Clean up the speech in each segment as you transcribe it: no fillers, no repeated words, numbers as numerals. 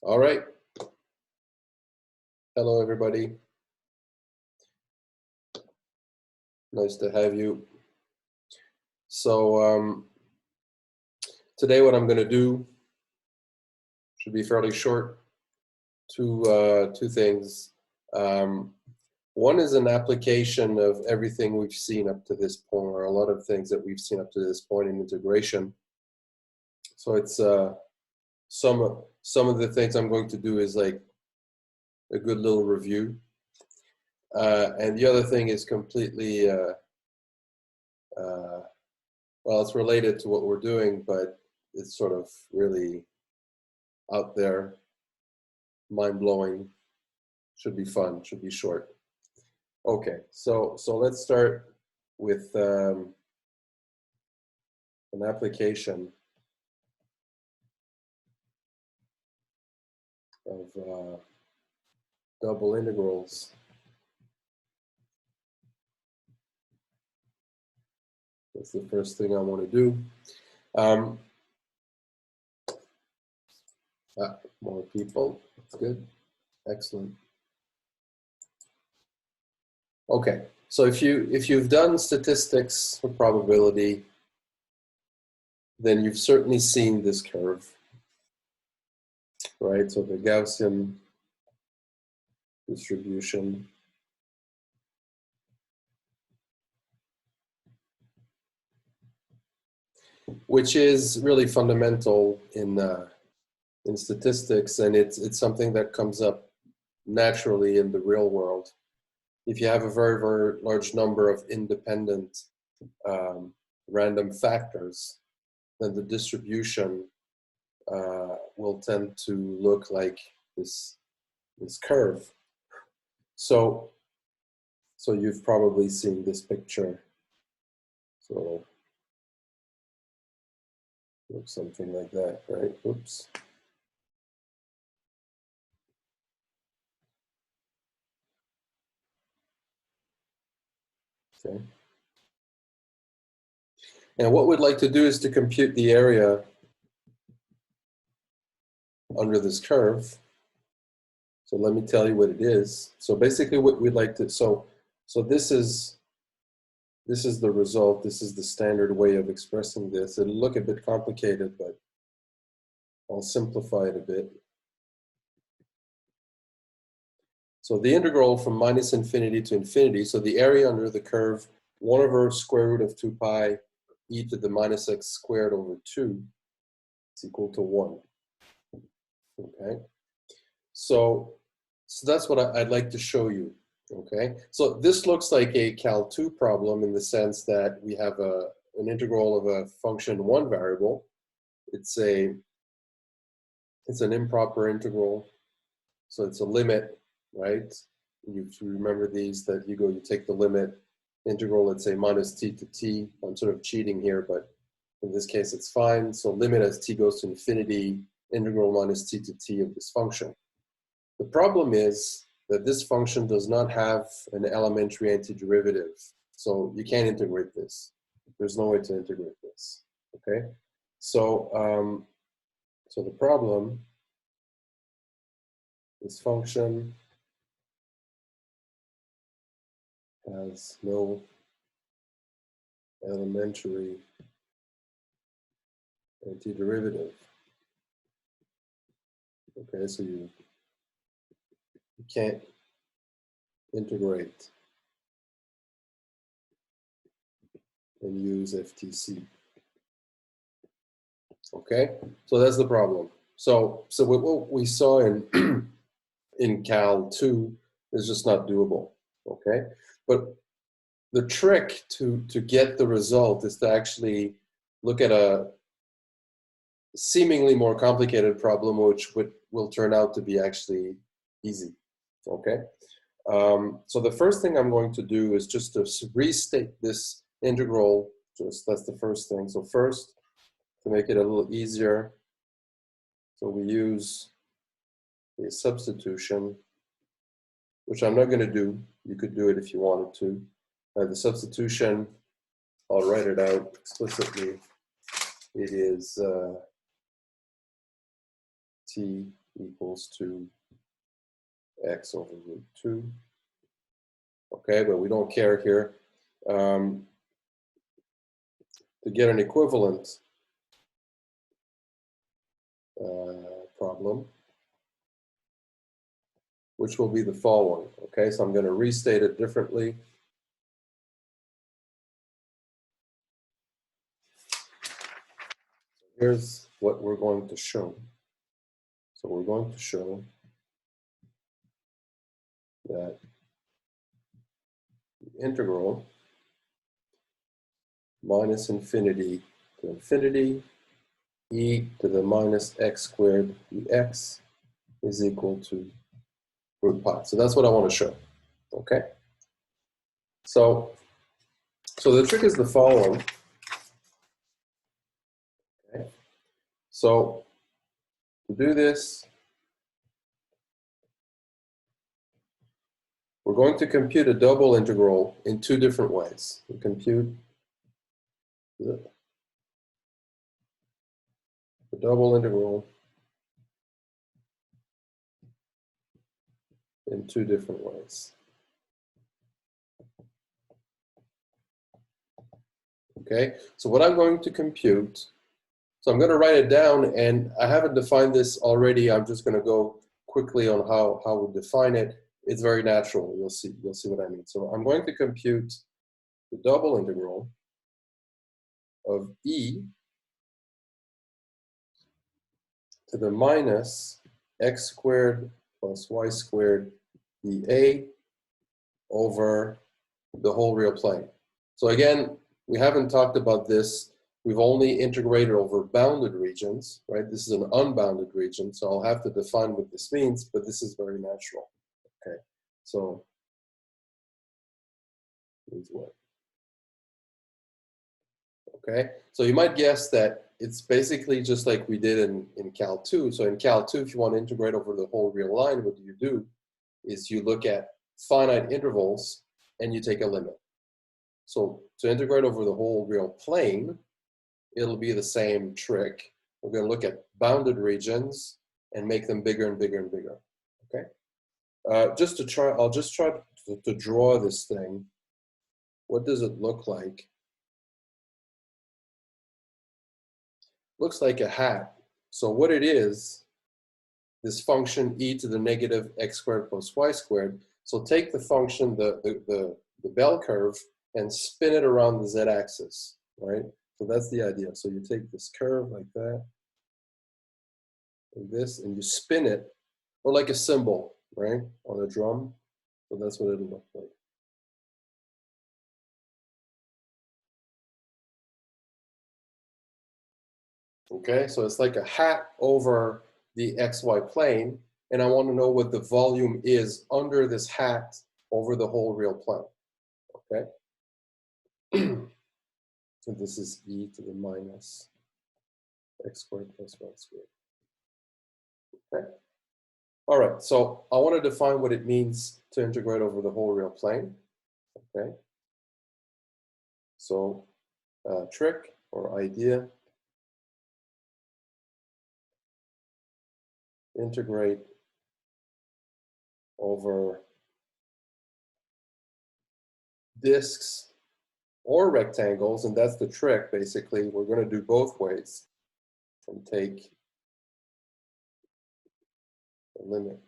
All right. Hello, everybody. Nice to have you. So today what I'm going to do should be fairly short. Two things. One is an application of everything we've seen up to this point, or a lot of things that we've seen up to this point in integration. So it's some of the things I'm going to do is like a good little review. And the other thing is completely, well, it's related to what we're doing, but it's sort of really out there, mind-blowing, should be fun, should be short. Okay, so let's start with an application of double integrals. That's the first thing I want to do. More people, that's good, excellent. Okay, so if you've done statistics or probability, then you've certainly seen this curve, right? So the Gaussian distribution. Which is really fundamental in statistics, and it's something that comes up naturally in the real world. If you have a very, very large number of independent random factors, then the distribution will tend to look like this curve. So you've probably seen this picture. So looks something like that, right? Oops. Okay. And what we'd like to do is to compute the area under this curve. So let me tell you what it is. So basically what we'd like to, so this is the result. This is the standard way of expressing this. It'll look a bit complicated, but I'll simplify it a bit. So the integral from minus infinity to infinity, so the area under the curve, 1/√2 pi e to the minus x squared over 2 is equal to 1. Okay, so that's what I'd like to show you. Okay, so this looks like a Cal 2 problem in the sense that we have an integral of a function one variable. It's an improper integral, so it's a limit, right? You remember these, that you take the limit integral, let's say minus t to t. I'm sort of cheating here, but in this case it's fine. So limit as t goes to infinity, integral minus t to t of this function. The problem is that this function does not have an elementary antiderivative. So you can't integrate this. There's no way to integrate this, okay? So, so the problem, this function has no elementary antiderivative. Okay, so you can't integrate and use FTC. Okay, so that's the problem. So what we saw in in Cal 2 is just not doable. Okay, but the trick to get the result is to actually look at a seemingly more complicated problem, which will turn out to be actually easy. Okay, so the first thing I'm going to do is just to restate this integral. That's the first thing. So first, to make it a little easier, so we use a substitution, which I'm not going to do. You could do it if you wanted to. The substitution, I'll write it out explicitly. It is t equals to x over root 2. Okay, but we don't care here. To get an equivalent problem, which will be the following. Okay, so I'm going to restate it differently. Here's what we're going to show. So we're going to show that the integral minus infinity to infinity e to the minus x squared dx is equal to root pi. So that's what I want to show. Okay. So the trick is the following. Okay. So to do this, we're going to compute a double integral in two different ways. We compute the double integral in two different ways. Okay, so what I'm going to compute, so I'm going to write it down, and I haven't defined this already. I'm just going to go quickly on how we define it. It's very natural. You'll see what I mean. So I'm going to compute the double integral of e to the minus x squared plus y squared dA over the whole real plane. So again, we haven't talked about this. We've only integrated over bounded regions, right? This is an unbounded region, so I'll have to define what this means, but this is very natural. Okay, so means what? Okay, so you might guess that it's basically just like we did in Cal 2. So in Cal 2, if you want to integrate over the whole real line, what you do is you look at finite intervals and you take a limit. So to integrate over the whole real plane, it'll be the same trick. We're going to look at bounded regions and make them bigger and bigger and bigger. Okay. Just to try, I'll just try to draw this thing. What does it look like? Looks like a hat. So what it is, this function e to the negative x squared plus y squared. So take the function, the bell curve, and spin it around the z-axis, right? So that's the idea. So you take this curve like that, and this, and you spin it, or like a cymbal, right, on a drum. So that's what it'll look like. Okay, so it's like a hat over the xy plane, and I want to know what the volume is under this hat over the whole real plane. Okay. So this is e to the minus x squared plus y squared. Okay. All right, so I want to define what it means to integrate over the whole real plane. Okay. So trick or idea, integrate over disks or rectangles, and that's the trick. Basically, we're going to do both ways and take the limit.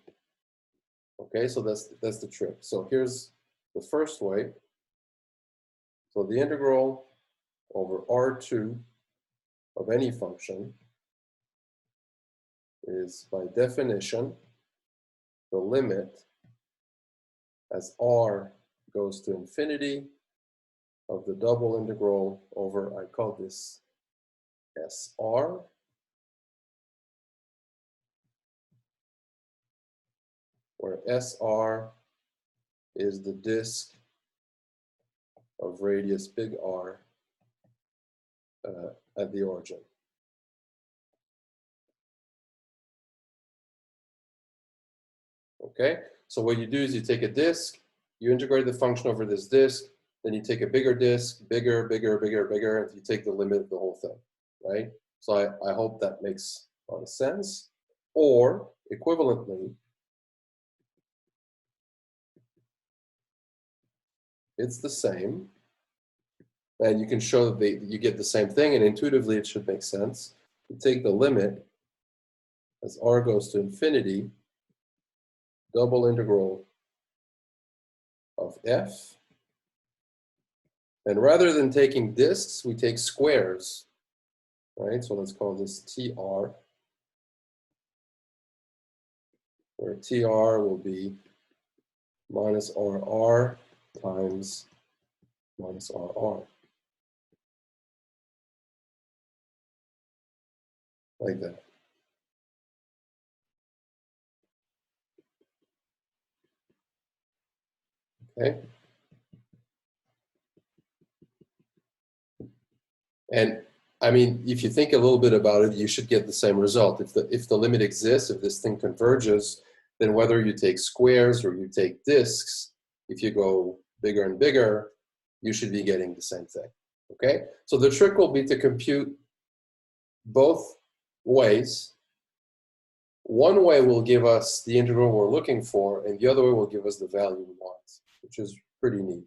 Okay, so that's the trick. So here's the first way. So the integral over R2 of any function is, by definition, the limit as R goes to infinity of the double integral over, I call this SR, where SR is the disk of radius big R at the origin. Okay, so what you do is you take a disk, you integrate the function over this disk, then you take a bigger disk, bigger, bigger, bigger, bigger, and you take the limit of the whole thing, right? So I hope that makes a lot of sense. Or equivalently, it's the same. And you can show that you get the same thing, and intuitively it should make sense. You take the limit as r goes to infinity, double integral of f. And rather than taking disks, we take squares, right? So let's call this TR, where TR will be minus RR times minus RR. Like that. Okay. And I mean, if you think a little bit about it, you should get the same result. If the limit exists, if this thing converges, then whether you take squares or you take disks, if you go bigger and bigger, you should be getting the same thing. Okay? So the trick will be to compute both ways. One way will give us the integral we're looking for, and the other way will give us the value we want, which is pretty neat.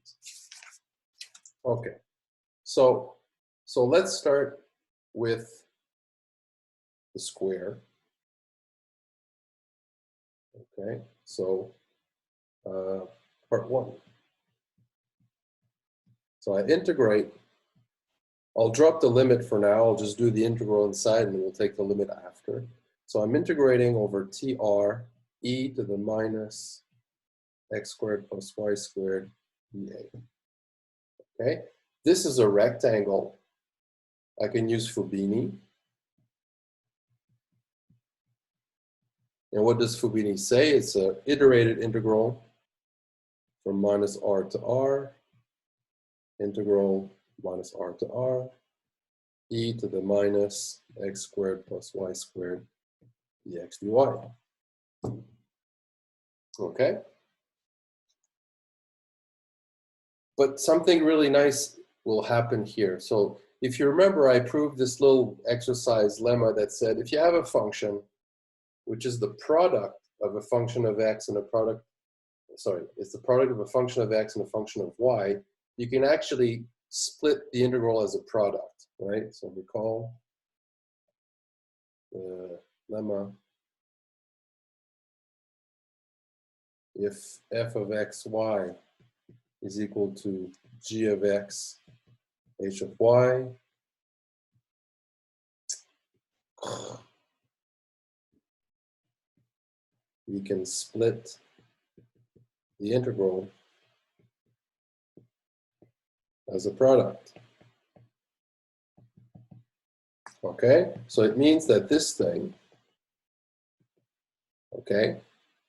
Okay. So let's start with the square. Okay, so part one. So I integrate. I'll drop the limit for now. I'll just do the integral inside, and then we'll take the limit after. So I'm integrating over TR e to the minus x squared plus y squared dA. Okay, this is a rectangle. I can use Fubini. And what does Fubini say? It's an iterated integral from minus r to r, integral minus r to r, e to the minus x squared plus y squared dx dy. Okay? But something really nice will happen here. So if you remember, I proved this little exercise lemma that said if you have a function which is the product of a function of x and a product, sorry, it's the product of a function of x and a function of y, you can actually split the integral as a product, right? So recall the lemma. If f of x, y is equal to g of x, h of y, we can split the integral as a product. Okay, so it means that this thing, okay,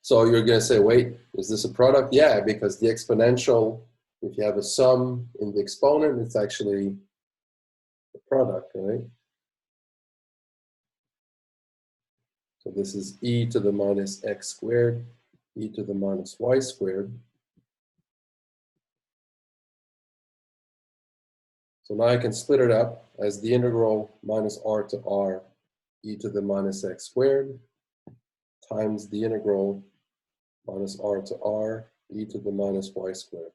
so you're going to say, wait, is this a product? Yeah, because the exponential, if you have a sum in the exponent, it's actually a product, right? So this is e to the minus x squared, e to the minus y squared. So now I can split it up as the integral minus r to r e to the minus x squared times the integral minus r to r e to the minus y squared.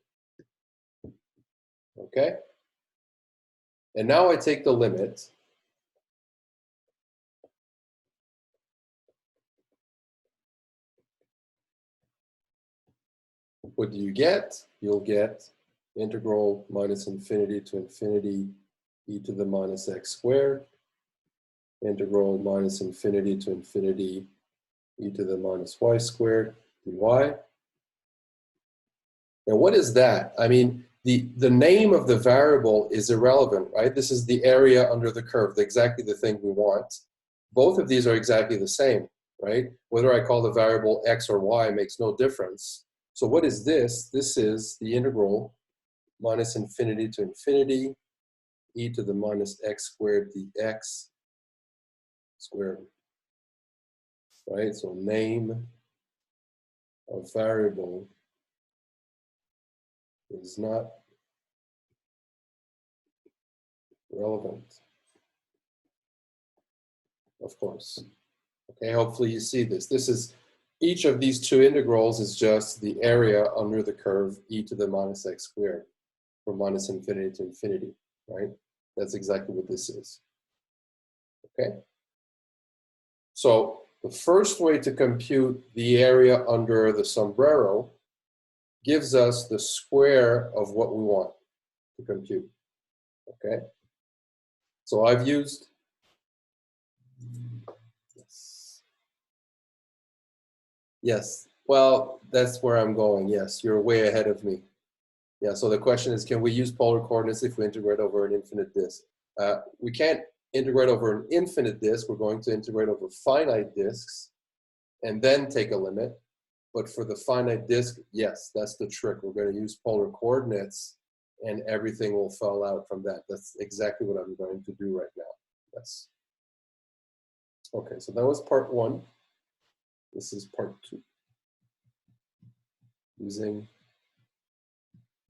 Okay? And now I take the limit. What do you get? You'll get integral minus infinity to infinity e to the minus x squared, integral minus infinity to infinity e to the minus y squared dy. And what is that? I mean, the name of the variable is irrelevant, right? This is the area under the curve, exactly the thing we want. Both of these are exactly the same, right? Whether I call the variable x or y makes no difference. So what is this? This is the integral minus infinity to infinity e to the minus x squared dx squared, right? So name of variable is not relevant, of course, Okay, hopefully you see this. This is, each of these two integrals is just the area under the curve e to the minus x squared, from minus infinity to infinity, right? That's exactly what this is. Okay? So the first way to compute the area under the sombrero gives us the square of what we want to compute. Okay? So I've used, yes, well, that's where I'm going. Yes, you're way ahead of me. Yeah, so the question is, can we use polar coordinates if we integrate over an infinite disk? We can't integrate over an infinite disk. We're going to integrate over finite disks and then take a limit. But for the finite disk, yes, that's the trick. We're going to use polar coordinates and everything will fall out from that. That's exactly what I'm going to do right now. Yes. Okay, so that was part one. This is part two. Using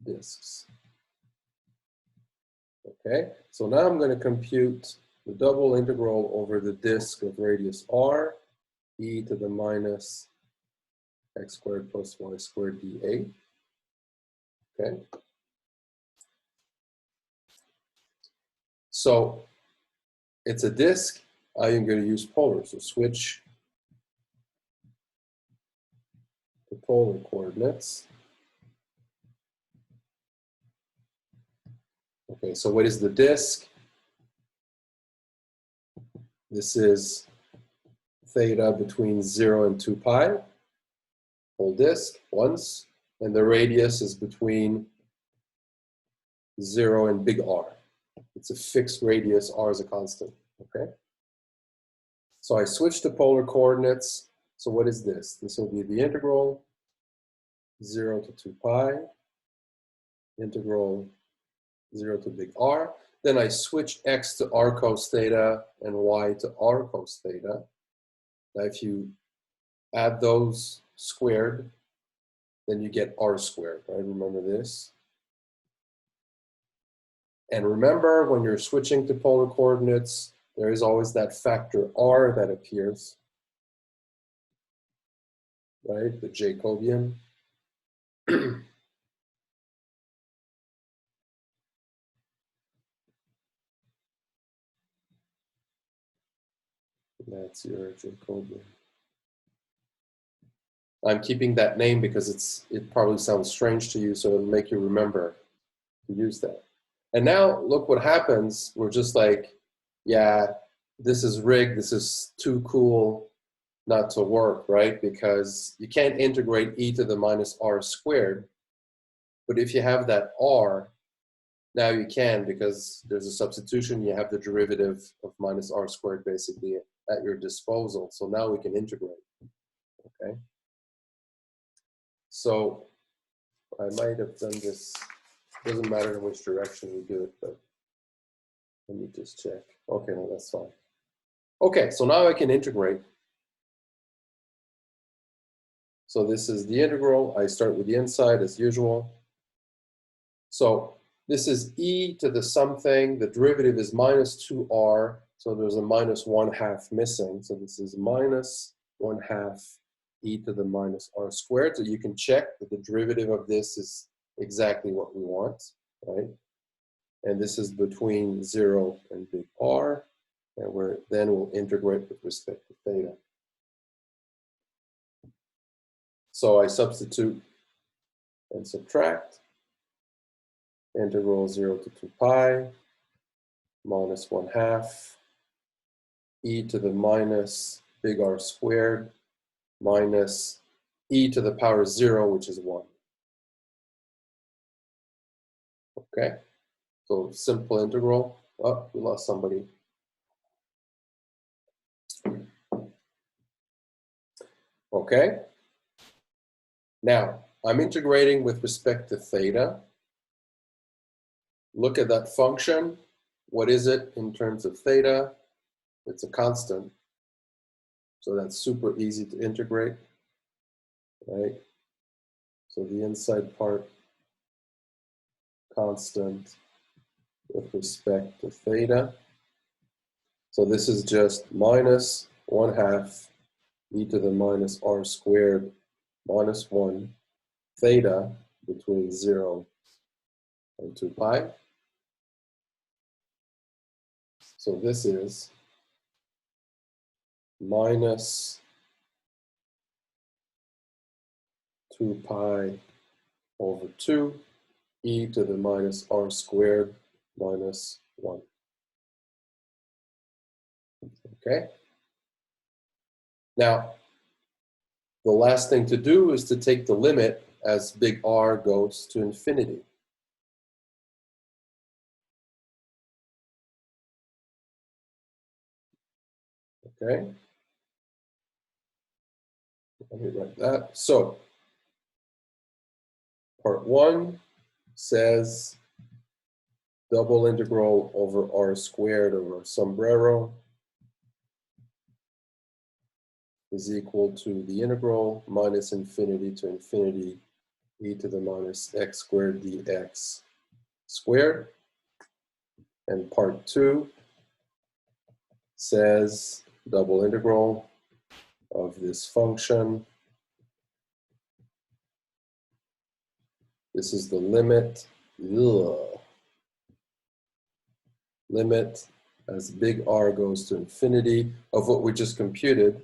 disks. Okay, so now I'm going to compute the double integral over the disk of radius r, e to the minus x squared plus y squared dA. Okay. So it's a disk. I am going to use polar. So switch to polar coordinates. Okay, so what is the disk? This is theta between 0 and 2 pi, whole disk, once, and the radius is between 0 and big R. It's a fixed radius, R is a constant, okay? So I switch to polar coordinates. So what is this? This will be the integral 0 to 2 pi, integral 0 to big R. Then I switch x to r cos theta and y to r cos theta. Now if you add those squared, then you get r squared, right? Remember this. And remember, when you're switching to polar coordinates, there is always that factor r that appears, right? The Jacobian. That's your Jacobian. I'm keeping that name because it probably sounds strange to you, so it'll make you remember to use that. And now look what happens. We're just like, yeah, this is rigged. This is too cool not to work, right? Because you can't integrate e to the minus r squared. But if you have that r, now you can, because there's a substitution. You have the derivative of minus r squared basically at your disposal. So now we can integrate, okay? So I might have done this. Doesn't matter in which direction we do it, but let me just check. Okay, no, that's fine. Okay, so now I can integrate. So this is the integral. I start with the inside as usual. So this is e to the something. The derivative is minus 2r. So there's a minus 1/2 missing. So this is minus 1/2 e to the minus r squared. So you can check that the derivative of this is exactly what we want, right? And this is between 0 and big R. And then we'll integrate with respect to theta. So I substitute and subtract. Integral 0 to 2 pi minus 1/2 e to the minus big R squared minus e to the power 0, which is 1. Okay, so simple integral. Oh, we lost somebody. Okay, now I'm integrating with respect to theta. Look at that function. What is it in terms of theta? It's a constant. So that's super easy to integrate, right? So the inside part, constant with respect to theta. So this is just minus 1/2 e to the minus r squared minus 1 theta between 0 and 2 pi. So this is minus 2 pi over 2 e to the minus r squared minus 1. Okay? Now, the last thing to do is to take the limit as big R goes to infinity. Okay? Let me write that. So, part 1 says double integral over r squared over sombrero is equal to the integral minus infinity to infinity e to the minus x squared dx squared. And part 2 says double integral of this function. This is the limit. Limit as big R goes to infinity of what we just computed.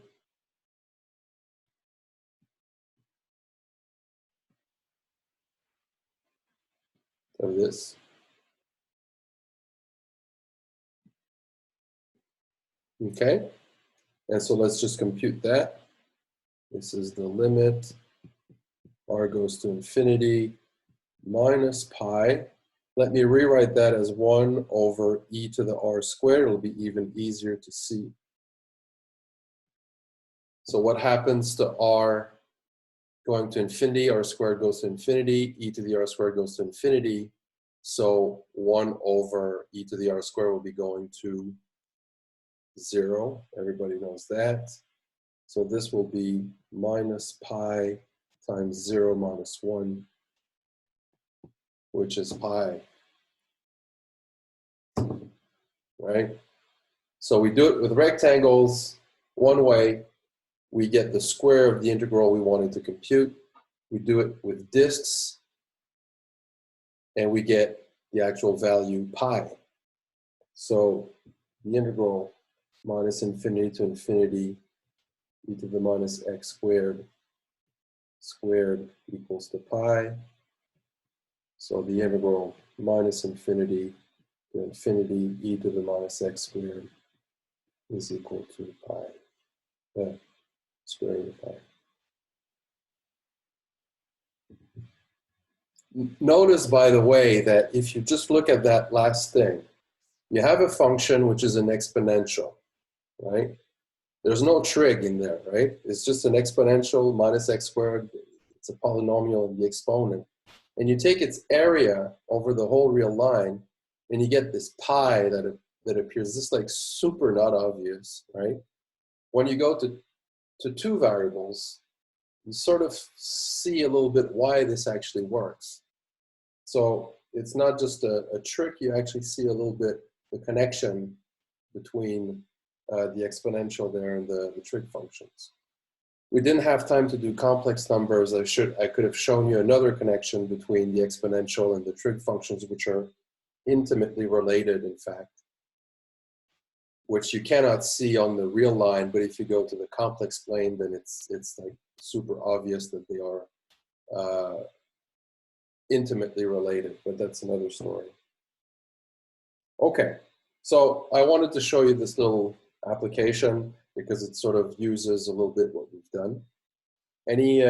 Of this. Okay, and so let's just compute that. This is the limit R goes to infinity minus pi. Let me rewrite that as 1 over e to the r squared. It'll be even easier to see. So what happens to r going to infinity? R squared goes to infinity. E to the r squared goes to infinity. So 1 over e to the r squared will be going to 0. Everybody knows that. So this will be minus pi times 0 minus 1, which is pi. Right? So we do it with rectangles. One way, we get the square of the integral we wanted to compute. We do it with disks, and we get the actual value pi. So the integral minus infinity to infinity e to the minus x squared equals to pi. So the integral minus infinity to infinity e to the minus x squared is equal to pi. Square root of pi. Notice, by the way, that if you just look at that last thing, you have a function which is an exponential, right? There's no trig in there, right? It's just an exponential minus x squared. It's a polynomial in the exponent. And you take its area over the whole real line, and you get this pi that appears just like super not obvious, right? When you go to two variables, you sort of see a little bit why this actually works. So it's not just a trick, you actually see a little bit the connection between the exponential there and the trig functions. We didn't have time to do complex numbers. I could have shown you another connection between the exponential and the trig functions, which are intimately related, in fact, which you cannot see on the real line, but if you go to the complex plane, then it's like super obvious that they are intimately related, but that's another story. Okay, so I wanted to show you this little application because it sort of uses a little bit what we've done. Any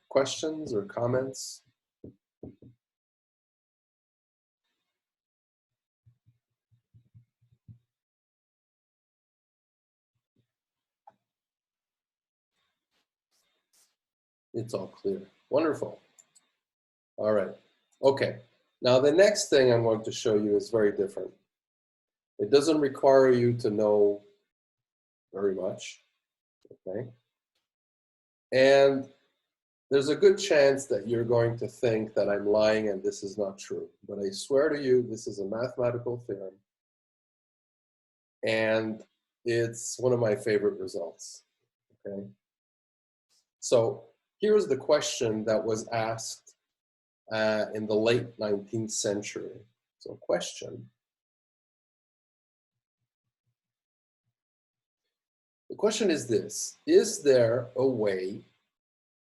questions or comments? It's all clear. Wonderful. All right. Okay. Now the next thing I'm going to show you is very different. It doesn't require you to know very much. Okay. And there's a good chance that you're going to think that I'm lying and this is not true. But I swear to you, this is a mathematical theorem. And it's one of my favorite results. Okay. So here's the question that was asked in the late 19th century. So question. The question is this: is there a way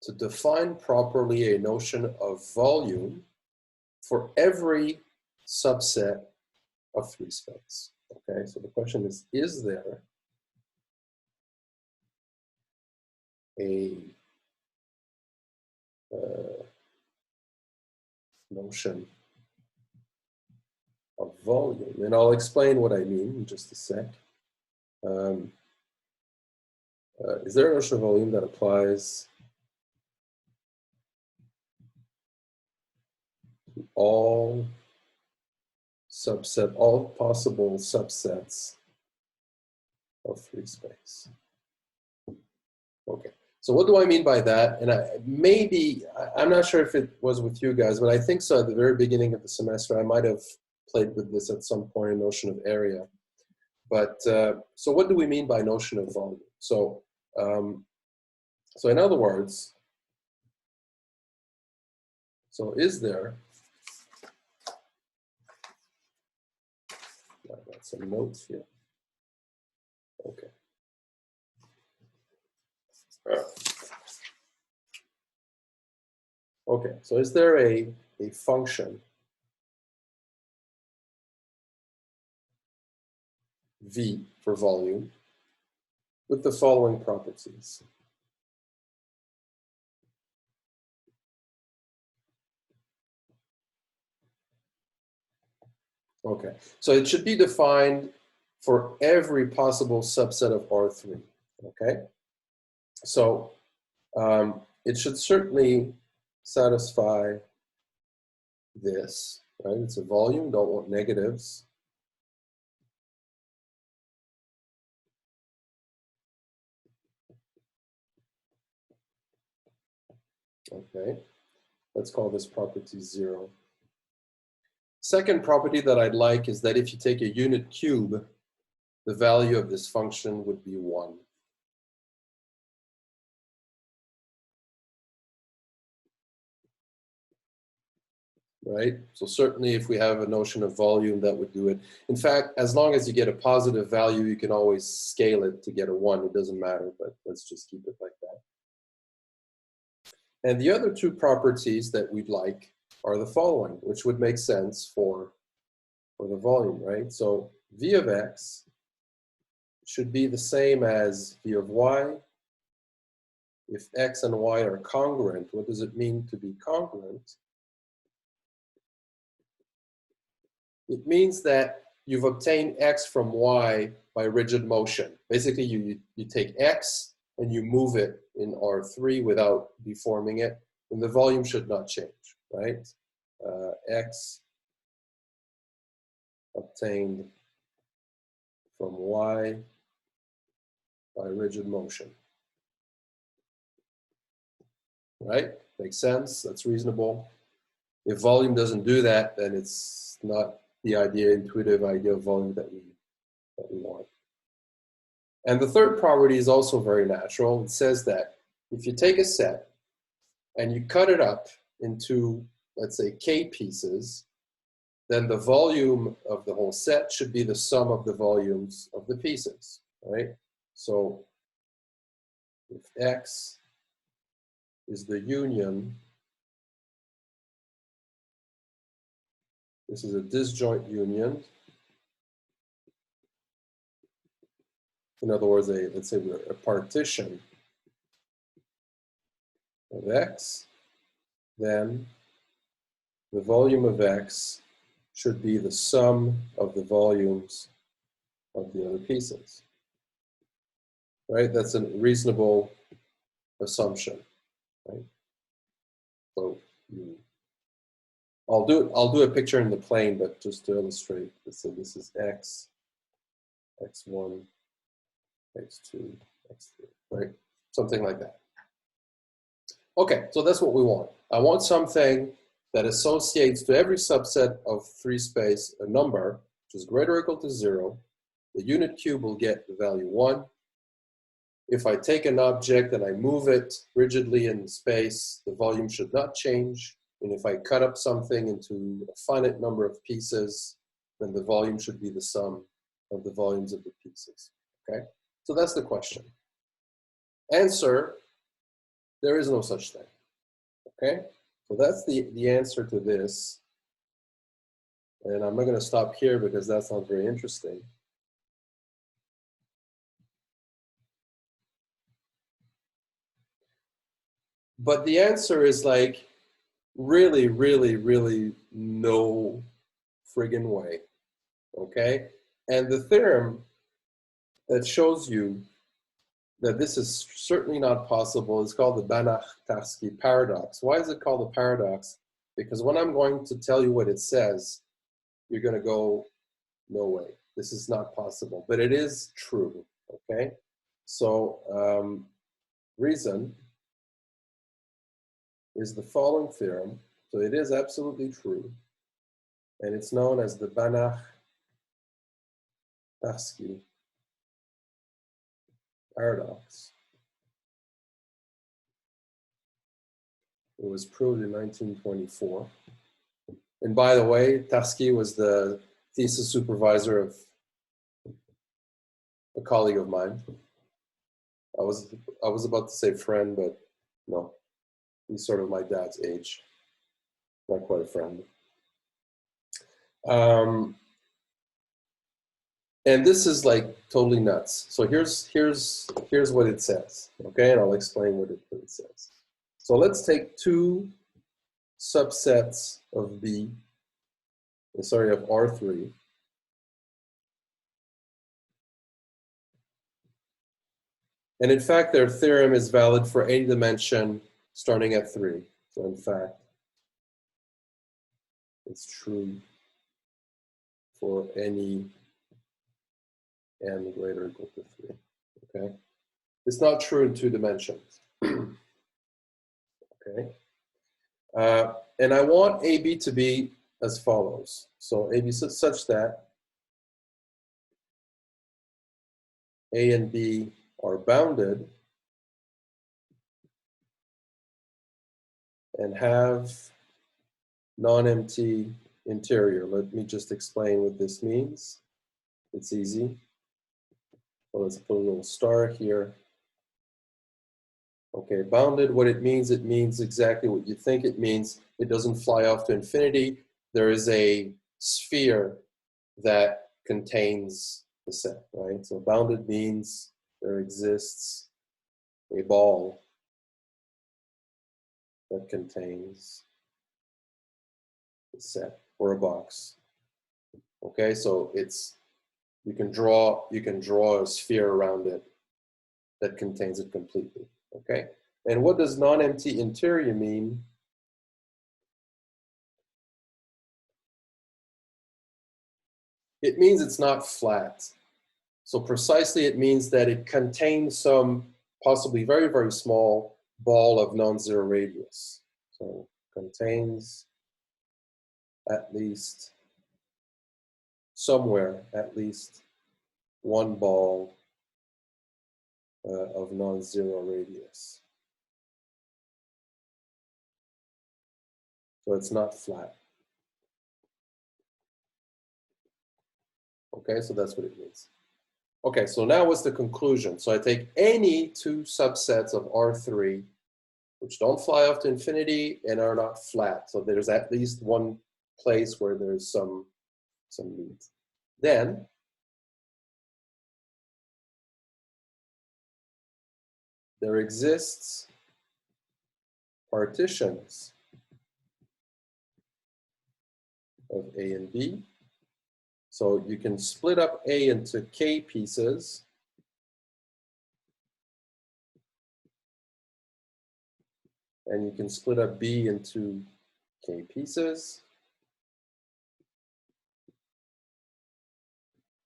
to define properly a notion of volume for every subset of free space? Okay, so the question is there a notion of volume? And I'll explain what I mean in just a sec. Is there a notion of volume that applies to all possible subsets of free space? Okay, so what do I mean by that? And I'm not sure if it was with you guys, but I think so. At the very beginning of the semester, I might have played with this at some point, a notion of area. But so what do we mean by notion of volume? So in other words, so is there, I've got some notes here. Okay. Okay, so is there a function V for volume with the following properties? Okay, so it should be defined for every possible subset of R3, okay? So it should certainly satisfy this, right? It's a volume, don't want negatives. Okay, let's call this property 0. Second property that I'd like is that if you take a unit cube, the value of this function would be 1. Right? So certainly if we have a notion of volume, that would do it. In fact, as long as you get a positive value, you can always scale it to get a 1. It doesn't matter, but let's just keep it like that. And the other two properties that we'd like are the following, which would make sense for the volume, right? So V of x should be the same as V of y. If x and y are congruent, what does it mean to be congruent? It means that you've obtained x from y by rigid motion. Basically, you take x and you move it in R3 without deforming it, and the volume should not change, right? X obtained from y by rigid motion. Right? Makes sense, that's reasonable. If volume doesn't do that, then it's not the intuitive idea of volume that we want. And the third property is also very natural. It says that if you take a set and you cut it up into, let's say, k pieces, then the volume of the whole set should be the sum of the volumes of the pieces, right? So if x is the union, this is a disjoint union. In other words, let's say a partition of x, then the volume of x should be the sum of the volumes of the other pieces. Right? That's a reasonable assumption. Right? So I'll do a picture in the plane, but just to illustrate, so this is x, x1, x2, x3, right? Something like that. Okay, so that's what we want. I want something that associates to every subset of free space a number which is greater or equal to 0. The unit cube will get the value 1. if I take an object and I move it rigidly in space, the volume should not change. And if I cut up something into a finite number of pieces, then the volume should be the sum of the volumes of the pieces. Okay? So that's the question. Answer, there is no such thing. Okay? So that's the answer to this. And I'm not going to stop here because that's not very interesting. But the answer is like, really, really, really no friggin' way. Okay? And the theorem that shows you that this is certainly not possible is called the Banach-Tarski Paradox. Why is it called a paradox? Because when I'm going to tell you what it says, you're going to go, no way, this is not possible. But it is true, okay? So reason is the following theorem. So it is absolutely true. And it's known as the Banach-Tarski Paradox. It was proved in 1924. And by the way, Tarski was the thesis supervisor of a colleague of mine. I was about to say friend, but no, he's sort of my dad's age, not quite a friend. And this is like totally nuts. So here's what it says, okay? And I'll explain what it says. So let's take two subsets of of R3. And in fact, their theorem is valid for any dimension starting at 3. So in fact, it's true for any n greater or equal to 3, okay? It's not true in 2 dimensions, okay? And I want AB to be as follows. So AB is such that A and B are bounded and have non-empty interior. Let me just explain what this means. It's easy. So let's put a little star here. Okay, bounded, what it means exactly what you think it means. It doesn't fly off to infinity. There is a sphere that contains the set, right? So bounded means there exists a ball that contains the set or a box. Okay, so you can draw a sphere around it that contains it completely. Okay, and what does non-empty interior mean? It means it's not flat. So precisely it means that it contains some possibly very, very small ball of non-zero radius. So contains at least somewhere at least one ball of non-zero radius. So it's not flat. Okay, so that's what it means. Okay, so now what's the conclusion? So I take any 2 subsets of R3 which don't fly off to infinity and are not flat. So there's at least one place where there's some meat. Then there exists partitions of A and B. So you can split up A into K pieces. And you can split up B into K pieces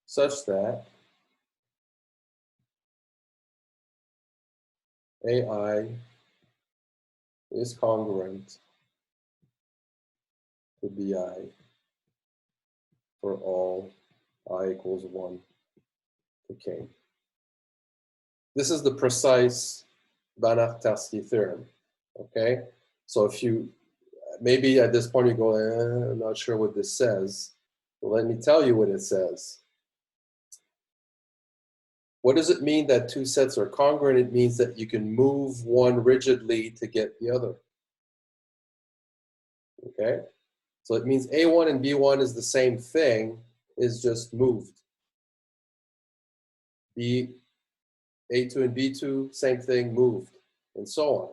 such that AI is congruent to BI for all I equals 1 to K. This is the precise Banach-Tarski theorem, okay? So if you, maybe at this point you go, I'm not sure what this says. Well, let me tell you what it says. What does it mean that two sets are congruent? It means that you can move one rigidly to get the other, okay? So it means A1 and B1 is the same thing, is just moved. A2 and B2, same thing, moved, and so on.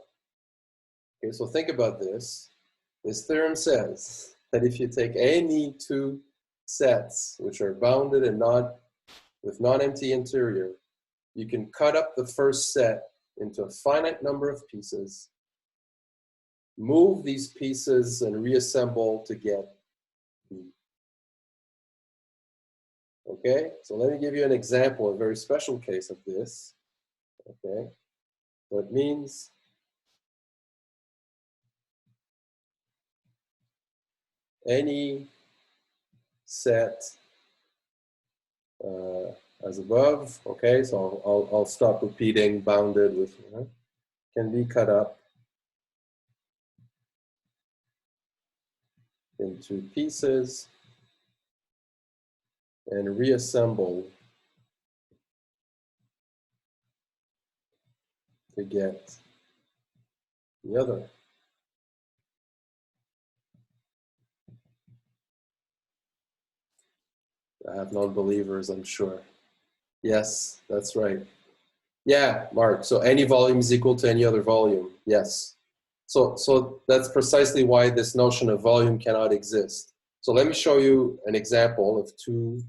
Okay, so think about this. This theorem says that if you take any two sets which are bounded and not with non-empty interior, you can cut up the first set into a finite number of pieces, move these pieces and reassemble to get B. Okay, so let me give you an example, a very special case of this. Okay, so it means any set as above. Okay, so I'll stop repeating bounded with, can be cut up into pieces and reassembled to get the other. I have non-believers, I'm sure. Yes, that's right. Yeah, Mark, so any volume is equal to any other volume. Yes. So that's precisely why this notion of volume cannot exist. So let me show you an example of two.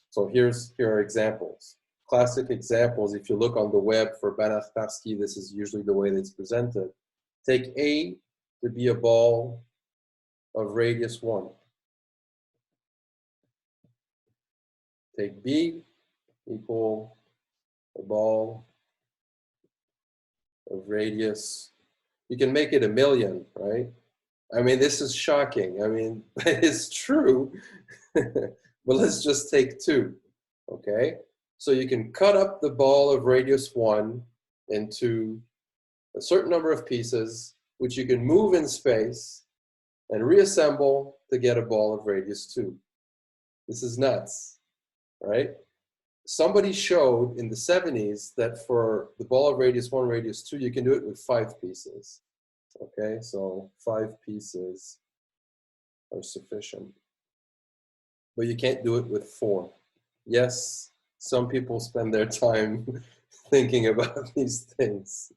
So here are examples. Classic examples, if you look on the web for Banach-Tarski, this is usually the way that it's presented. Take A to be a ball of radius 1. Take B equal a ball of radius. You can make it 1,000,000, right? I mean, this is shocking. I mean, it's true, but let's just take 2, okay? So you can cut up the ball of radius 1 into a certain number of pieces, which you can move in space and reassemble to get a ball of radius 2. This is nuts, right? Somebody showed in the 70s that for the ball of radius 1, radius 2, you can do it with 5 pieces. Okay, so 5 pieces are sufficient. But you can't do it with 4. Yes, some people spend their time thinking about these things.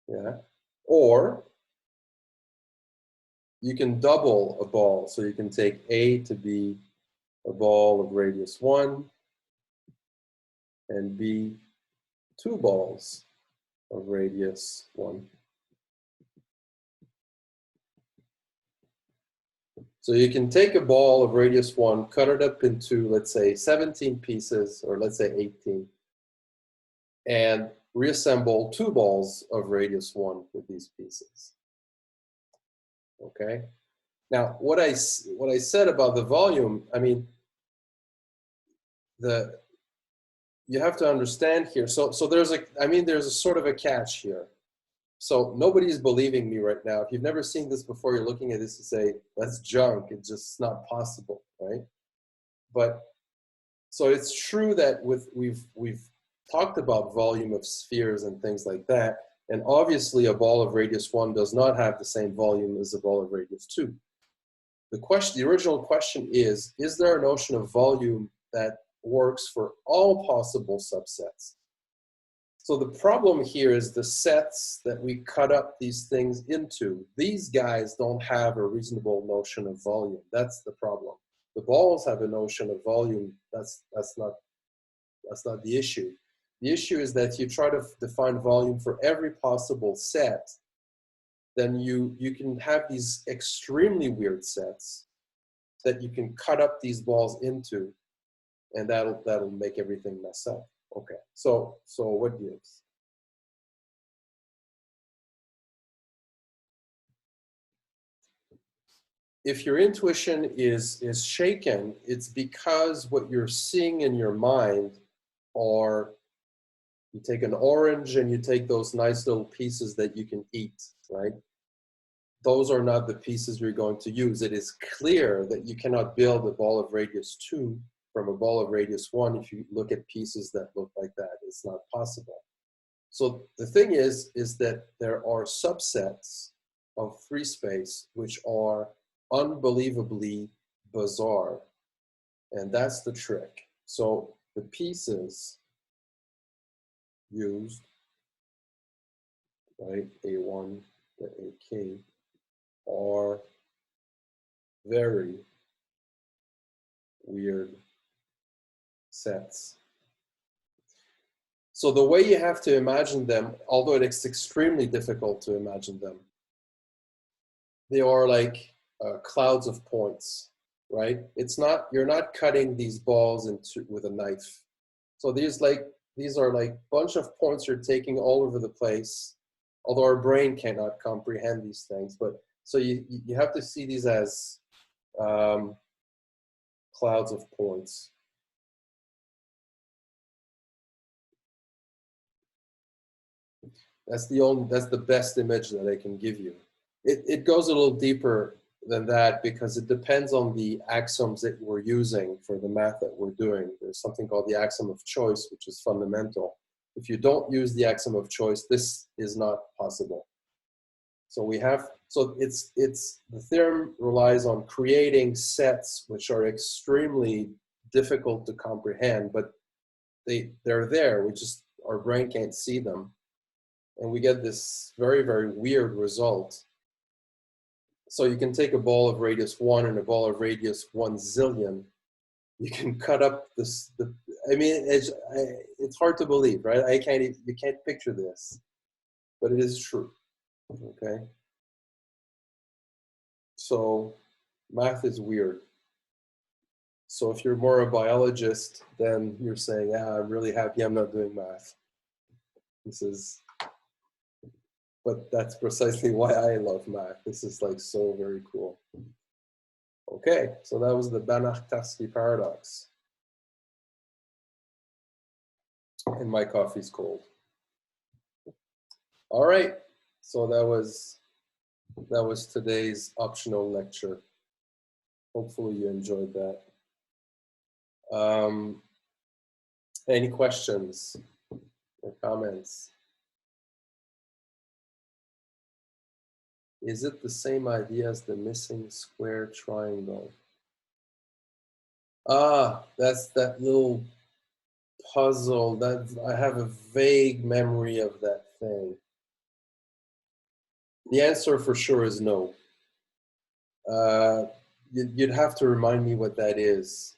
Yeah. Or you can double a ball. So you can take A to be a ball of radius 1 and B 2 balls of radius 1. So you can take a ball of radius 1, cut it up into, let's say, 17 pieces, or let's say 18, and reassemble 2 balls of radius 1 with these pieces. Okay? Now, what I said about the volume, I mean, you have to understand here. So there's a sort of a catch here. So nobody's believing me right now. If you've never seen this before, you're looking at this to say, that's junk. It's just not possible, right? But so it's true that we've talked about volume of spheres and things like that. And obviously a ball of radius 1 does not have the same volume as a ball of radius 2. The original question is there a notion of volume that works for all possible subsets? So the problem here is the sets that we cut up these things into, these guys don't have a reasonable notion of volume. That's the problem. The balls have a notion of volume. That's not the issue. The issue is that you try to define volume for every possible set, then you can have these extremely weird sets that you can cut up these balls into, and that'll make everything mess up. Okay, so what gives? If your intuition is shaken, it's because what you're seeing in your mind are You take an orange and you take those nice little pieces that you can eat, right? Those are not the pieces you're going to use. It is clear that you cannot build a ball of radius 2 from a ball of radius 1 if you look at pieces that look like that. It's not possible. So the thing is that there are subsets of free space which are unbelievably bizarre. And that's the trick. So the pieces used, right, A1 to AK, are very weird sets. So the way you have to imagine them, although it's extremely difficult to imagine them, they are like clouds of points, right? It's not, you're not cutting these balls into with a knife. So these are like a bunch of points you're taking all over the place, although our brain cannot comprehend these things. But so you have to see these as clouds of points. That's the best image that I can give you. It goes a little deeper than that because it depends on the axioms that we're using for the math that we're doing. There's something called the axiom of choice, which is fundamental. If you don't use the axiom of choice, this is not possible. So the theorem relies on creating sets which are extremely difficult to comprehend, but they're there. Our brain can't see them. And we get this very, very weird result. So you can take a ball of radius 1 and a ball of radius 1 zillion. You can cut up this. I mean, it's hard to believe, right? You can't picture this, but it is true. Okay. So math is weird. So if you're more a biologist, then you're saying, "Yeah, I'm really happy I'm not doing math." But that's precisely why I love math. This is like so very cool. Okay, so that was the Banach-Tarski Paradox. And my coffee's cold. All right, so that was today's optional lecture. Hopefully you enjoyed that. Any questions or comments? Is it the same idea as the missing square triangle? Ah, that's that little puzzle. That I have a vague memory of that thing. The answer for sure is no. You'd have to remind me what that is.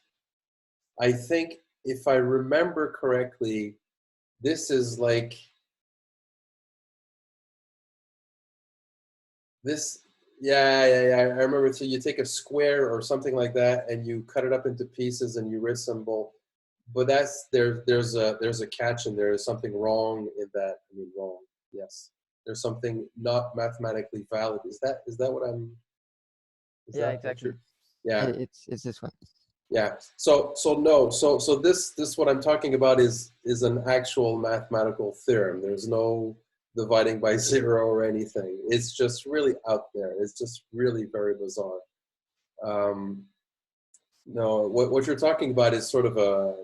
I think if I remember correctly, this is like this. Yeah. I remember. So you take a square or something like that, and you cut it up into pieces, and you reassemble. But there's a catch, and there is something wrong in that. I mean, wrong. Yes, there's something not mathematically valid. Is that what I'm? Yeah, exactly. Yeah, it's this one. Yeah. So no. So this what I'm talking about is an actual mathematical theorem. There's no dividing by zero or anything. It's just really out there. It's just really very bizarre. No, what you're talking about is sort of a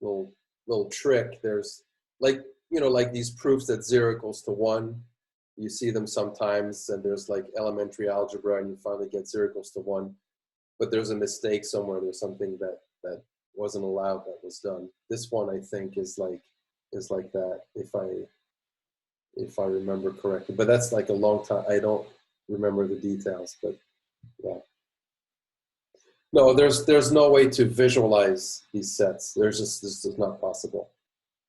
little trick. There's like like these proofs that 0 equals to 1. You see them sometimes, and there's like elementary algebra, and you finally get 0 equals to 1. But there's a mistake somewhere. There's something that wasn't allowed that was done. This one I think is like that if I remember correctly. But that's like a long time. I don't remember the details, but yeah. No, there's no way to visualize these sets. This is not possible.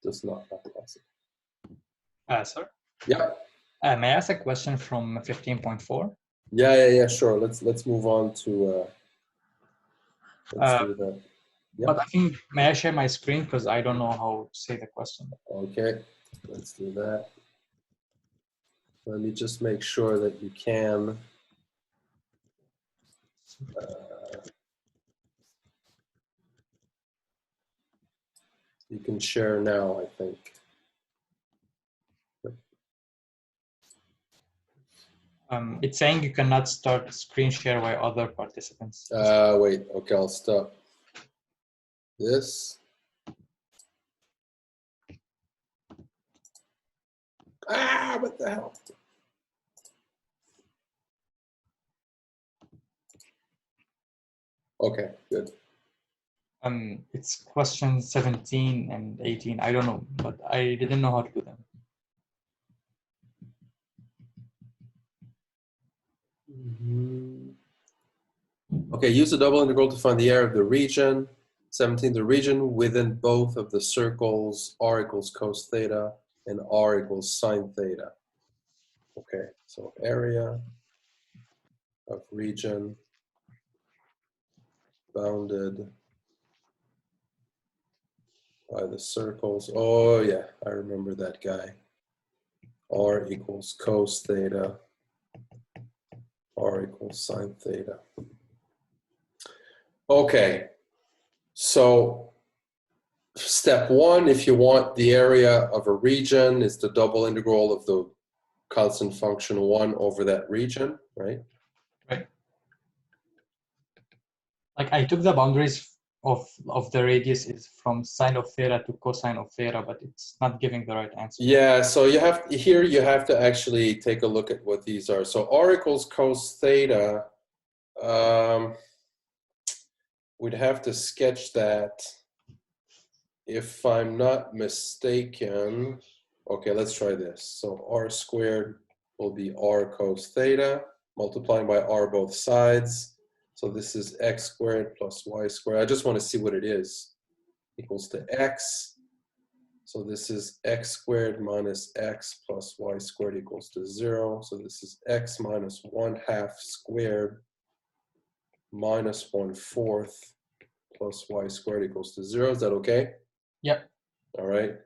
Just not possible. Sir? Yeah. May I ask a question from 15.4? Yeah, sure. Let's move on to let's do that. Yep. But I think, may I share my screen because I don't know how to say the question. Okay, let's do that. Let me just make sure that you can. You can share now, I think. It's saying you cannot start screen share while other participants. Wait, okay, I'll stop this. What the hell? Okay, good. It's question 17 and 18. I don't know, but I didn't know how to do them. Okay, use the double integral to find the area of the region. 17, the region within both of the circles r equals cos theta and r equals sine theta. Okay, so area of region bounded by the circles. Oh yeah, I remember that guy. R equals cos theta, r equals sine theta. Okay, so step one, if you want the area of a region, is the double integral of the constant function 1 over that region, right? Right. Like I took the boundaries of the radius is from sine of theta to cosine of theta, but it's not giving the right answer. Yeah, so you have to actually take a look at what these are. So r equals cos theta, we'd have to sketch that. If I'm not mistaken, okay, let's try this. So r squared will be r cos theta, multiplying by r both sides. So this is x squared plus y squared. I just want to see what it is. Equals to x. So this is x squared minus x plus y squared equals to 0. So this is x minus 1/2 squared minus 1/4 plus y squared equals to 0. Is that okay? Yep. All right.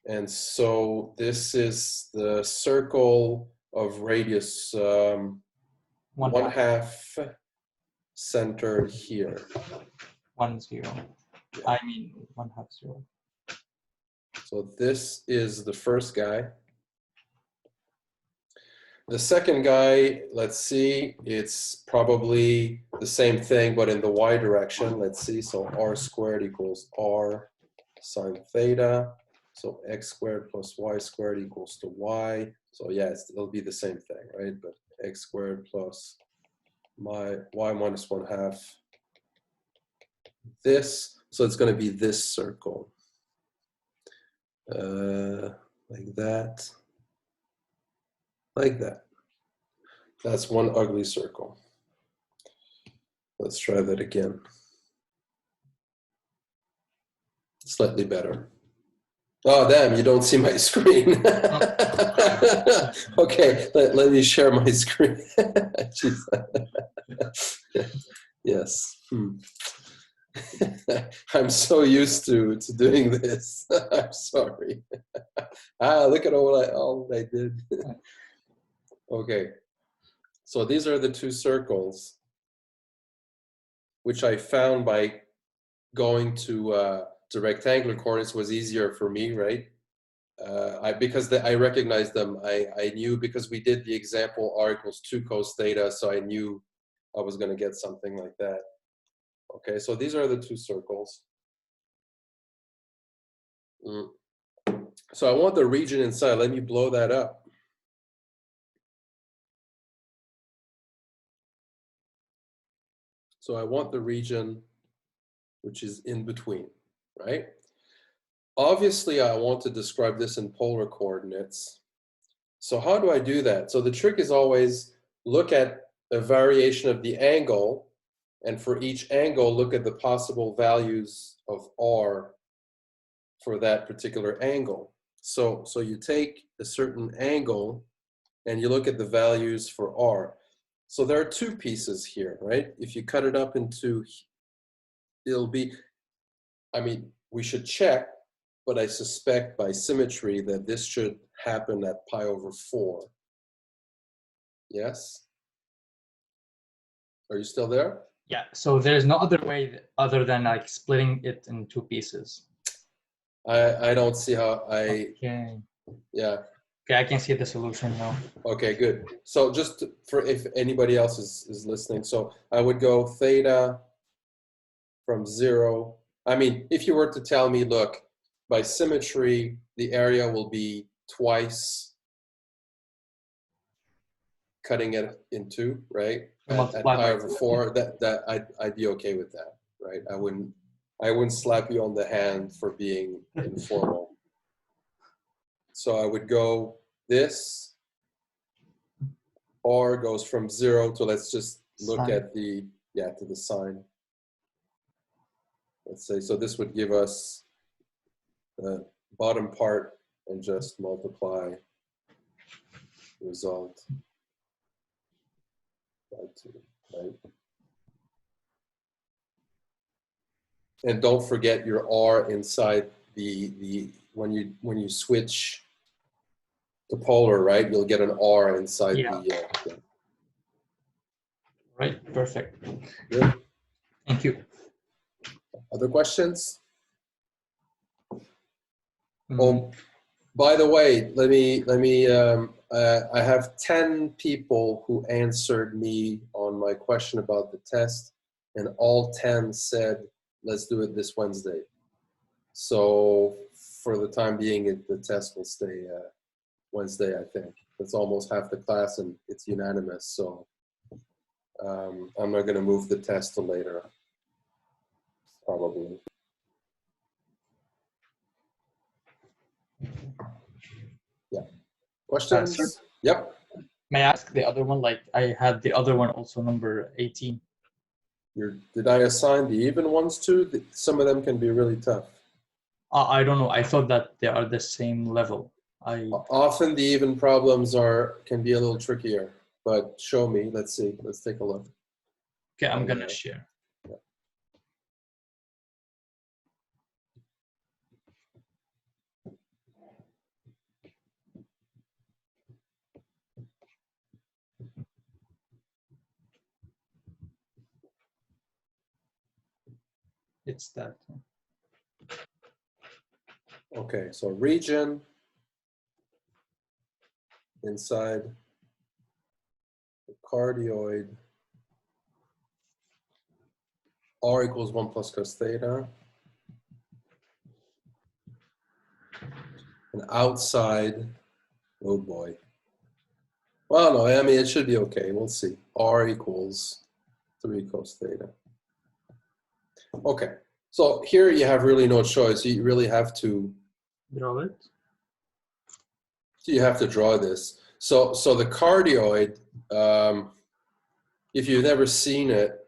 And so this is the circle of radius 1/2 centered here. 1, 0. Yeah. I mean 1/2 0. So this is the first guy. The second guy, let's see, it's probably the same thing, but in the y direction. Let's see, so r squared equals r sine theta. So x squared plus y squared equals to y. So yeah, it'll be the same thing, right? But x squared plus y minus 1/2 this. So it's going to be this circle. Like that. Like that. That's one ugly circle. Let's try that again. Slightly better. Oh, damn, you don't see my screen. Okay, let me share my screen. Yes. I'm so used to doing this. I'm sorry. Look at all I did. Okay. So these are the two circles, which I found by going to rectangular coordinates was easier for me, right? Because I recognized them. I knew because we did the example r equals 2 cos theta, so I knew I was going to get something like that. Okay, so these are the two circles. So I want the region inside. Let me blow that up. So I want the region which is in between, right? Obviously, I want to describe this in polar coordinates. So how do I do that? So the trick is always look at a variation of the angle, and for each angle, look at the possible values of r for that particular angle. So you take a certain angle and you look at the values for r. So there are two pieces here, right? If you cut it up into, it'll be, I mean, we should check, but I suspect by symmetry that this should happen at pi over 4. Yes? Are you still there? Yeah, so there's no other way other than like splitting it in two pieces. I don't see how Okay. yeah. Okay, I can see the solution now. Okay, good. So just for if anybody else is listening, so I would go theta from 0. I mean, if you were to tell me, look, by symmetry, the area will be twice cutting it in two, right? At pi over 4, I'd be okay with that, right? I wouldn't slap you on the hand for being informal. So I would go this, R goes from 0 to, let's just look Sine. at the, to the sine. Let's say, so this would give us the bottom part and just multiply result by 2, right? And don't forget your R inside the when you switch to polar, right? You'll get an R inside the. Right, perfect. Good. Thank you. Other questions? Oh, by the way, let me. I have 10 people who answered me on my question about the test, and all 10 said, "Let's do it this Wednesday." So for the time being, the test will stay Wednesday, I think. That's almost half the class, and it's unanimous. So I'm not going to move the test to later, probably. Yeah. Questions? Sir, Yep. may I ask the other one? Like I had the other one also number 18. Did I assign the even ones too? Some of them can be really tough. I don't know. I thought that they are the same level. Often the even problems can be a little trickier, but show me. Let's see. Let's take a look. Okay, I'm gonna share. Yeah. It's that. Okay, so region inside the cardioid, R equals 1 plus cos theta. And outside, oh boy. Well, no, I mean, it should be okay. We'll see. R equals 3 cos theta. Okay, so here you have really no choice. You really have to Draw it. you have to draw this. So the cardioid, if you've never seen it,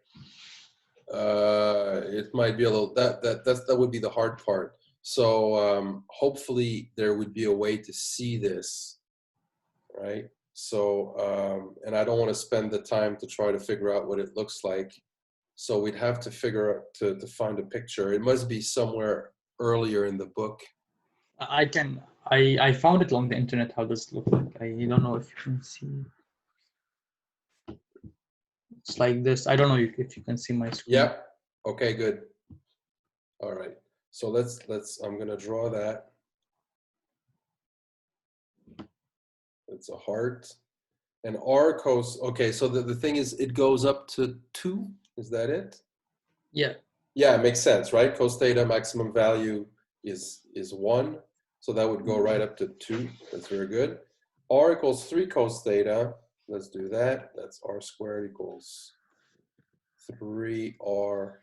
it might be a little that would be the hard part. So hopefully there would be a way to see this, right? So and I don't want to spend the time to try to figure out what it looks like. So we'd have to figure out to find a picture. It must be somewhere earlier in the book. I found it on the internet. How does it look like? I don't know if you can see. It's like this. I don't know if you can see my screen. Yeah. Okay, good. All right. So let's I'm gonna draw that. It's a heart. And R cos, okay, so the thing is it goes up to 2. Is that it? Yeah. Yeah, it makes sense, right? Cos theta maximum value is 1. So that would go right up to 2. That's very good. R equals 3 cos theta. Let's do that. That's R squared equals 3R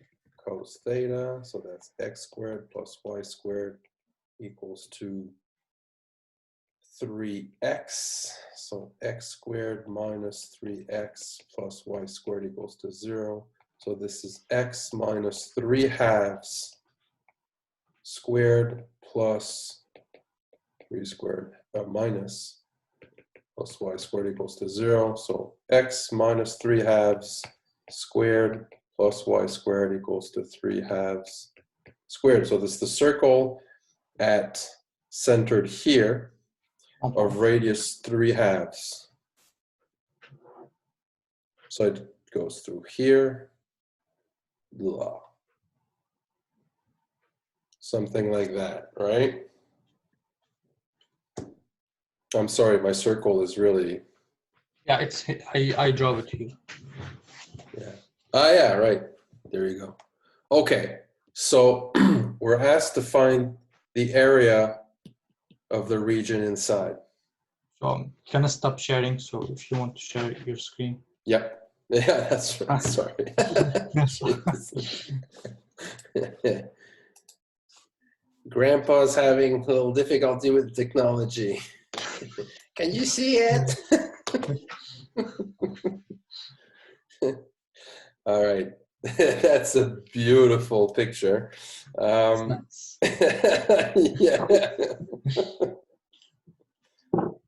cos theta. So that's x squared plus y squared equals to 3x. So x squared minus 3x plus y squared equals to 0. So this is x minus 3 halves squared plus 3 squared minus plus y squared equals to 0. So x minus 3 halves squared plus y squared equals to 3 halves squared. So this is the circle centered here of radius 3 halves. So it goes through here, blah. Something like that, right? I'm sorry, my circle is really, Yeah, it's I draw it here. yeah. Ah, yeah, right. There you go. Okay, so we're asked to find the area of the region inside. So I'm gonna stop sharing. So if you want to share your screen. Yep. Yeah, that's right. Sorry. Grandpa's having a little difficulty with technology. Can you see it? All right. That's a beautiful picture. Nice. Yeah.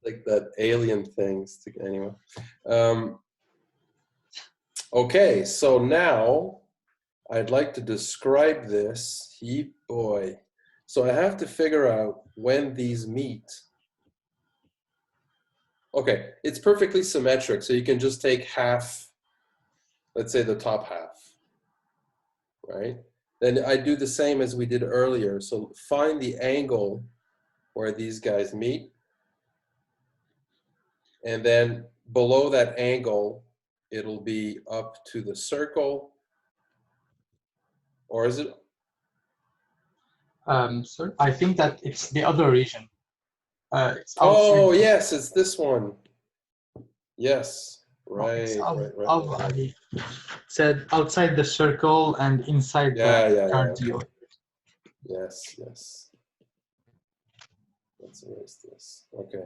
Like that alien things. Anyway. Okay, so now I'd like to describe this. Boy. So I have to figure out when these meet. Okay, it's perfectly symmetric, so you can just take half, let's say the top half, right? Then I do the same as we did earlier. So find the angle where these guys meet. And then below that angle, it'll be up to the circle. Or is it? So I think that it's the other region. It's Oh, outside. yes, it's this one. Yes, It's right. I said outside the circle and inside Yeah. the cardioid. Yes. Let's erase this. Okay.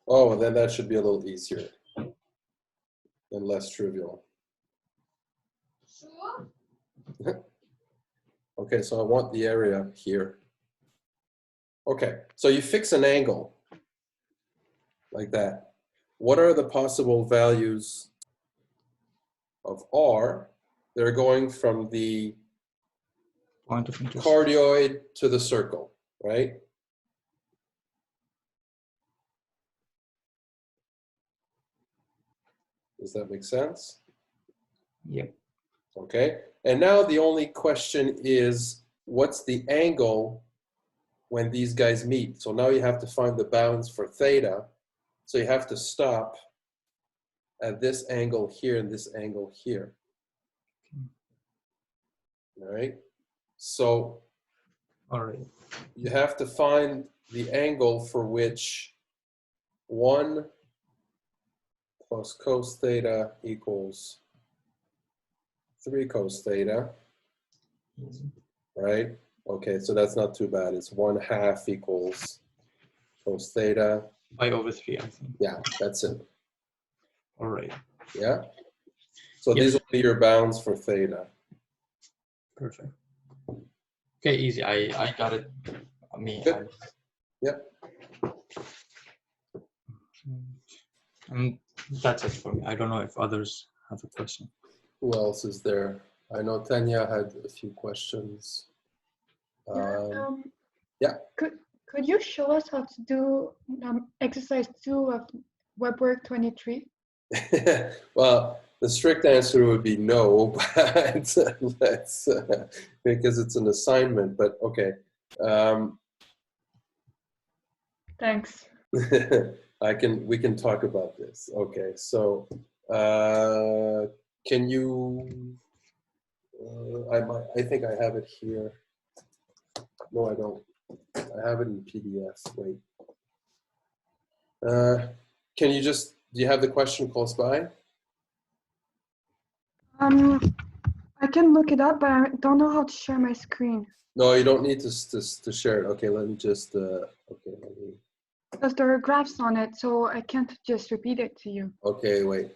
Oh, then that should be a little easier and less trivial. Okay, so I want the area here. Okay, so you fix an angle like that. What are the possible values of R that are going from the Point of interest. cardioid to the circle, right? Does that make sense? Yep. Okay, and now the only question is, what's the angle when these guys meet? So now you have to find the bounds for theta. So you have to stop at this angle here and this angle here. All right, so All right. you have to find the angle for which 1 plus cos theta equals 3 cos theta, right? Okay, so that's not too bad. It's 1/2 equals cos theta. Pi over 3, I think. Yeah, that's it. All right. Yeah? So Yes. these will be your bounds for theta. Perfect. Okay, easy. I got it. Good. Yep. And that's it for me. I don't know if others have a question. Who else is there? I know Tanya had a few questions. Yeah. Could you show us how to do exercise 2 of WebWork 23? Well, the strict answer would be no, but let's because it's an assignment. But okay, Thanks. we can talk about this. Okay, so can you? I think I have it here. No, I don't. I have it in PDF. Wait. Can you just? Do you have the question close by? I can look it up, but I don't know how to share my screen. No, you don't need to share it. Okay, let me just. Okay, let me. Because there are graphs on it, so I can't just repeat it to you. Okay, wait.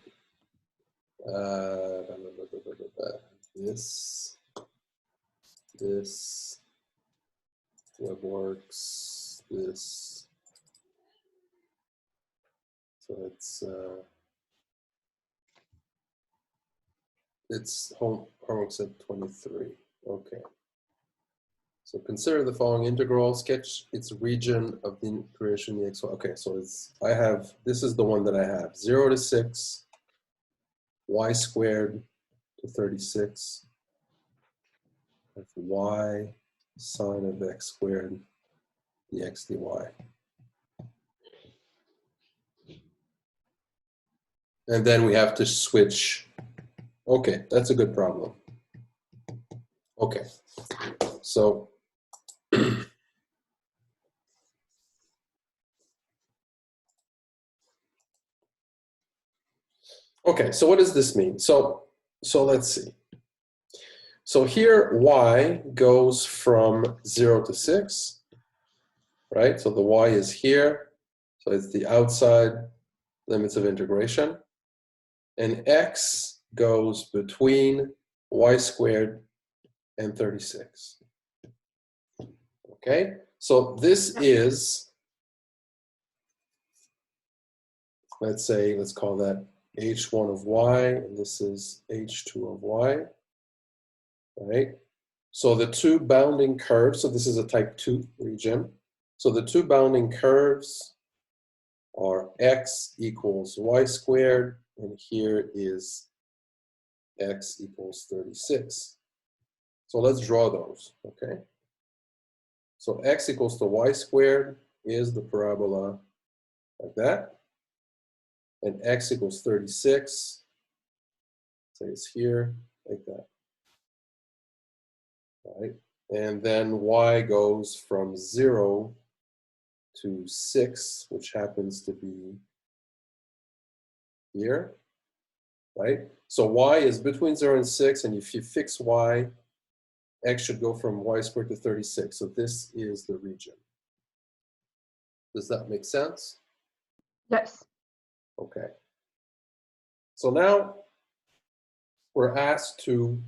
This WebWorks, this. So it's homework set 23. Okay. So consider the following integral, sketch its region of the integration the x. Okay, so this is the one that I have. 0 to 6, y squared to 36, of y sine of x squared dx dy. And then we have to switch. Okay, that's a good problem. Okay, so okay, so what does this mean? So let's see. So here y goes from 0 to 6, right? So the y is here. So it's the outside limits of integration. And x goes between y squared and 36. Okay, so this is, let's say, let's call that h1 of y, and this is h2 of y, right? So the two bounding curves, so this is a type 2 region. So the two bounding curves are x equals y squared, and here is x equals 36. So let's draw those, okay? So x equals to y squared is the parabola like that. And x equals 36, say it's here, like that. All right? And then y goes from 0 to 6, which happens to be here, right? So y is between 0 and 6, and if you fix y, x should go from y squared to 36. So this is the region. Does that make sense? Yes. Okay. So now we're asked to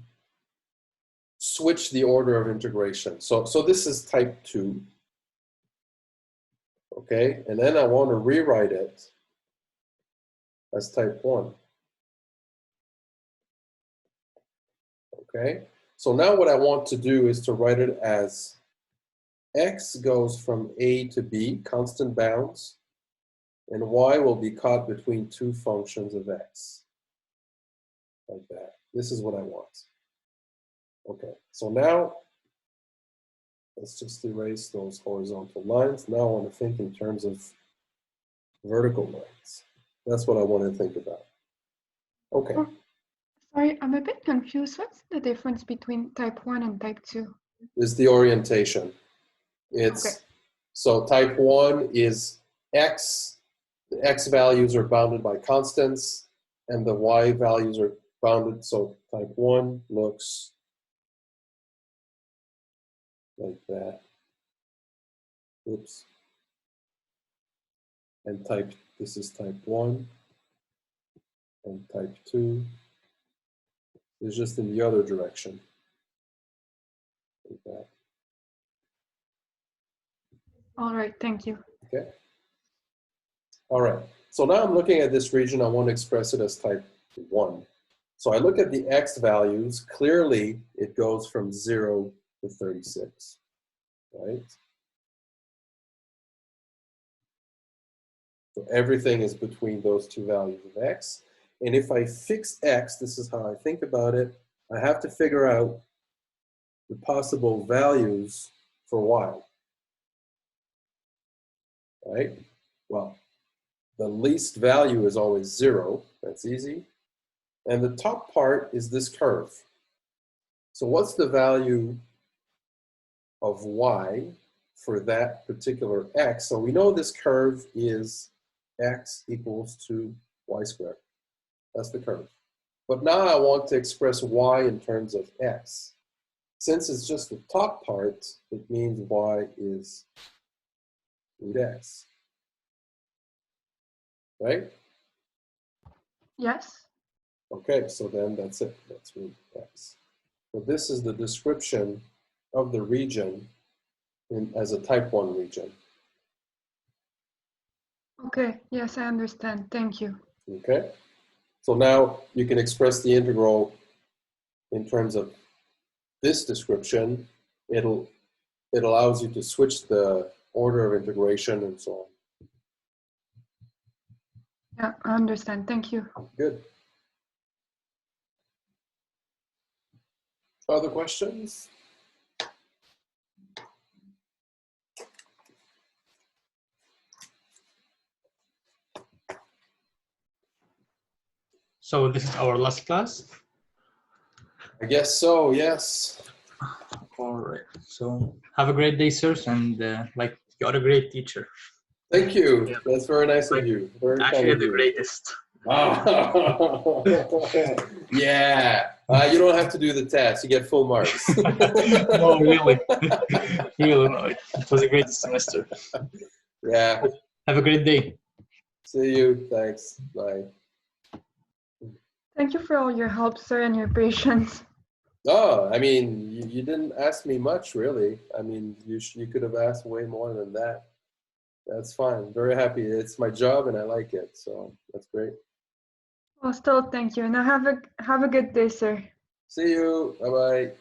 switch the order of integration. So this is type 2. Okay, and then I want to rewrite it as type 1. Okay, so now what I want to do is to write it as x goes from a to b, constant bounds, and y will be caught between two functions of x. Like that. This is what I want. Okay, so now let's just erase those horizontal lines. Now I want to think in terms of vertical lines. That's what I want to think about. Okay. Oh, sorry, I'm a bit confused. What's the difference between type 1 and type 2? Is the orientation. It's Okay. so type 1 is x. The x values are bounded by constants, and the y values are bounded. So type 1 looks like that. Oops. And this is type 1, and type 2 is just in the other direction. Like that. All right, thank you. Okay. All right. So now I'm looking at this region. I want to express it as type 1. So I look at the x values. Clearly, it goes from 0 to 36, right? So everything is between those two values of x. And if I fix x, this is how I think about it, I have to figure out the possible values for y, right? Well, the least value is always 0. That's easy. And the top part is this curve. So what's the value of y for that particular x? So we know this curve is x equals to y squared. That's the curve. But now I want to express y in terms of x. Since it's just the top part, it means y is root x. Right? Yes. Okay, so then that's it. That's root x. So this is the description of the region as a type 1 region. Okay, yes, I understand. Thank you. Okay? So now you can express the integral in terms of this description. It allows you to switch the order of integration and so on. Yeah, I understand. Thank you. Good. Other questions? So this is our last class. I guess so, yes. All right. So have a great day, sirs, and like you're a great teacher. Thank you. Yeah. That's very nice of you. Very kind Actually, of the you. greatest. Oh. Yeah. You don't have to do the test. You get full marks. No, really. Really, no. It was a great semester. Yeah. Have a great day. See you. Thanks. Bye. Thank you for all your help, sir, and your patience. Oh, I mean, you didn't ask me much, really. I mean, you could have asked way more than that. That's fine. Very happy. It's my job and I like it. So that's great. Well, still, thank you. Now have a good day, sir. See you. Bye-bye.